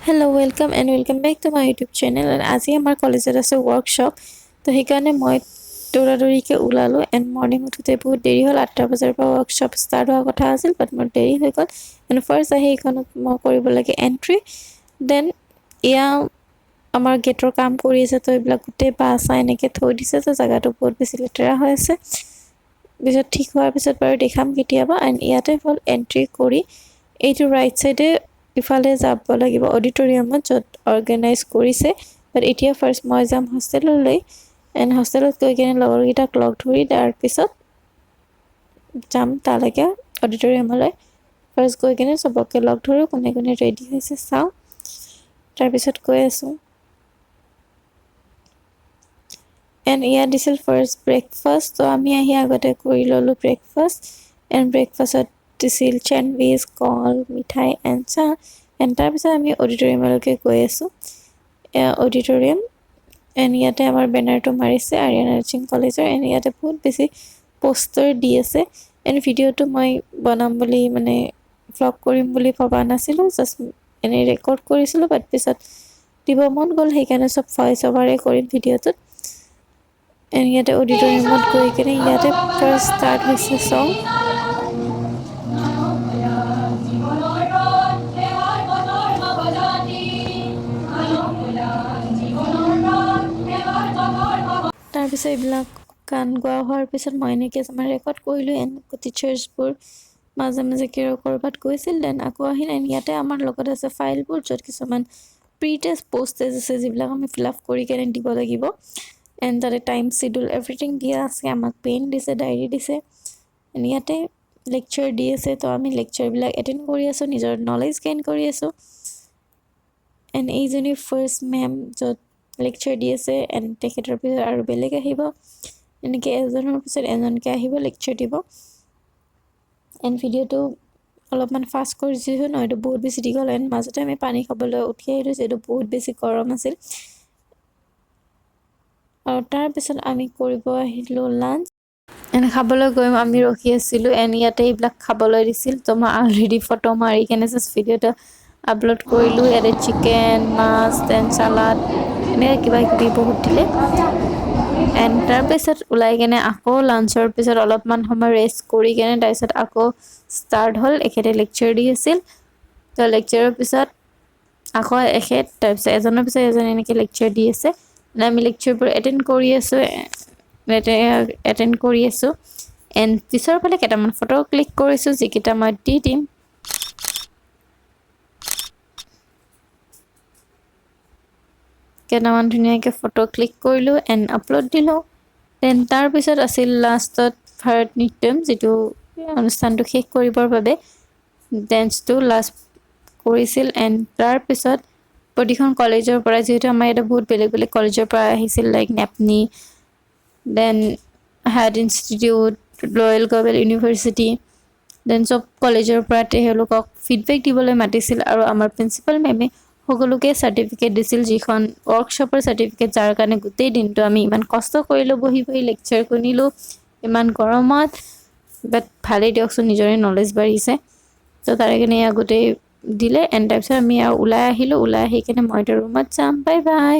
Hello, welcome back to my YouTube channel. And আজি আমাৰ কলেজত আছে workshop, তো সেইকাৰণে মই দৌৰাদৌৰিকৈ ওলালো এণ্ড মৰ্ণিং উঠোতে বহুত দেৰি হ'ল। 8টা বজাৰ পৰা workshop ষ্টাৰ্ট হোৱাৰ কথা আছিল, বাট মোৰ দেৰি হৈ গ'ল। এণ্ড ফাৰ্ষ্ট আহি এইখনত মই কৰিব লাগে এণ্ট্ৰি, দেন এয়া আমাৰ গেটৰ কাম কৰি আছে, তো এইবিলাক গোটেই বাছা এনেকৈ থৈ দিছে, তো জেগাটো বহুত বেছি লেতেৰা হৈ আছে। পিছত ঠিক হোৱাৰ পিছত বাৰু দেখাম কেতিয়াবা। এণ্ড ইয়াতে হ'ল এণ্ট্ৰি কৰি এইটো ৰাইট চাইডে ইফালে যাব লাগিব অডিটৰিয়ামত, য'ত অৰ্গেনাইজ কৰিছে। বাট এতিয়া ফাৰ্ষ্ট মই যাম হোষ্টেললৈ, এণ্ড হোষ্টেলত গৈ কিনে লগৰকেইটাক লগ ধৰি তাৰপিছত যাম তালৈকে অডিটৰিয়ামলৈ। ফাৰ্ষ্ট গৈ কিনে চবকে লগ ধৰোঁ, কোনে কোনে ৰেডি হৈছে চাওঁ, তাৰপিছত গৈ আছোঁ। এণ্ড ইয়াত দিছিল ফাৰ্ষ্ট ব্ৰেকফাষ্ট, তো আমি আহি আগতে কৰি ল'লোঁ ব্ৰেকফাষ্ট। এণ্ড ব্ৰেকফাষ্টত দিছিল চেণ্ডউইচ, কল, মিঠাই এণ্ড চাহ। এণ্ড তাৰপিছত আমি অডিটৰিয়ামলৈকে গৈ আছোঁ। অডিটৰিয়াম, এণ্ড ইয়াতে আমাৰ বেনাৰটো মাৰিছে আৰিয়ান নাৰ্ছিং কলেজৰ। এণ্ড ইয়াতে বহুত বেছি পোষ্টাৰ দি আছে। এণ্ড ভিডিঅ'টো মই বনাম বুলি ভ্লগ কৰিম বুলি ভবা নাছিলোঁ, জাষ্ট এনেই ৰেকৰ্ড কৰিছিলোঁ। বাট পিছত দিব মন গ'ল, সেইকাৰণে চব ভইচ অভাৰে কৰিম ভিডিঅ'টোত। এণ্ড ইয়াতে অডিটৰিয়ামত গৈ কিনে ইয়াতে ফাৰ্ষ্ট ষ্টাৰ্ট হৈছে ছং। তাৰপিছত এইবিলাক গান গোৱা হোৱাৰ পিছত মই এনেকৈ ৰেকৰ্ড কৰিলোঁ। এণ্ড টিচাৰ্ছবোৰ মাজে মাজে ক'ৰবাত গৈছিল, দেন আকৌ আহিল। এণ্ড ইয়াতে আমাৰ লগত আছে ফাইলবোৰ, য'ত কিছুমান প্ৰি টেষ্ট পষ্ট টেষ্ট আছে, যিবিলাক আমি ফিল আপ কৰি কেনে দিব লাগিব। এণ্ড তাতে টাইম শ্বিডিউল এভৰিথিং দিয়া আছে। আমাক পেন দিছে, ডায়েৰী দিছে। এণ্ড ইয়াতে লেকচাৰ দি আছে, তো আমি লেকচাৰবিলাক এটেণ্ড কৰি আছোঁ, নিজৰ নলেজ গেইন কৰি আছোঁ। এণ্ড এইজনী ফাৰ্ষ্ট মেম য'ত লেকচাৰ দি আছে, এণ্ড তেখেতৰ পিছত আৰু বেলেগ আহিব, এনেকৈ এজনৰ পিছত এজনকৈ আহিব লেকচাৰ দিব। এণ্ড ভিডিঅ'টো অলপমান ফাষ্ট কৰি দিছোঁ, নহয়তো বহুত বেছি দীঘল। এণ্ড মাজতে আমি পানী খাবলৈ উঠি আহিলোঁ, যিহেতু বহুত বেছি গৰম আছিল। আৰু তাৰপিছত আমি কৰিব আহিলোঁ লাঞ্চ। এণ্ড খাবলৈ গৈ আমি ৰখি আছিলোঁ, এণ্ড ইয়াতে এইবিলাক খাবলৈ দিছিল। তো মই অলৰেডি ফটো মাৰি কেনে জাষ্ট ভিডিঅ'টো আপলোড কৰিলোঁ। ইয়াতে চিকেন, মাছ, দেন চালাড, এনেকৈ কিবা কিবি বহুত দিলে। এণ্ড তাৰপিছত ওলাই কেনে আকৌ লাঞ্চৰ পিছত অলপমান সময় ৰেষ্ট কৰি কেনে তাৰপিছত আকৌ ষ্টাৰ্ট হ'ল। এখেতে লেকচাৰ দি আছিল, তো লেকচাৰৰ পিছত আকৌ তাৰপিছত এজনৰ পিছত এজন এনেকৈ লেকচাৰ দি আছে। আমি লেকচাৰবোৰ এটেণ্ড কৰি আছোঁ। এণ্ড পিছৰ ফালে কেইটামান ফটো ক্লিক কৰিছোঁ, যিকেইটা মই দি দিম। কেইটামান ধুনীয়াকৈ ফটো ক্লিক কৰিলোঁ এণ্ড আপলোড দিলোঁ। দেন তাৰপিছত আছিল লাষ্টত ভাৰত নৃত্যম, যিটো অনুষ্ঠানটো শেষ কৰিবৰ বাবে ডেন্সটো লাষ্ট কৰিছিল। এণ্ড তাৰপিছত প্ৰতিখন কলেজৰ পৰা, যিহেতু আমাৰ ইয়াতে বহুত বেলেগ বেলেগ কলেজৰ পৰা আহিছিল, লাইক নেপনি, then higher institute, royal global university, then চব কলেজৰ পৰা তেওঁলোকক ফিডবেক দিবলৈ মাতিছিল। আৰু আমাৰ প্ৰিন্সিপাল মেমে সকলোকে চাৰ্টিফিকেট দিছিল, যিখন ৱৰ্কশ্বপৰ চাৰ্টিফিকেট, যাৰ কাৰণে গোটেই দিনটো আমি ইমান কষ্ট কৰিলোঁ, বহি বহি লেকচাৰ শুনিলোঁ ইমান গৰমত। বাট ভালেই দিয়কচোন, নিজৰে নলেজ বাঢ়িছে। তো তাৰে কাৰণে গোটেই দিলে। এণ্ড তাৰপিছত আমি আৰু ওলাই আহিলোঁ। ওলাই আহি কিনে মই এতিয়া ৰুমত যাম। Bye bye.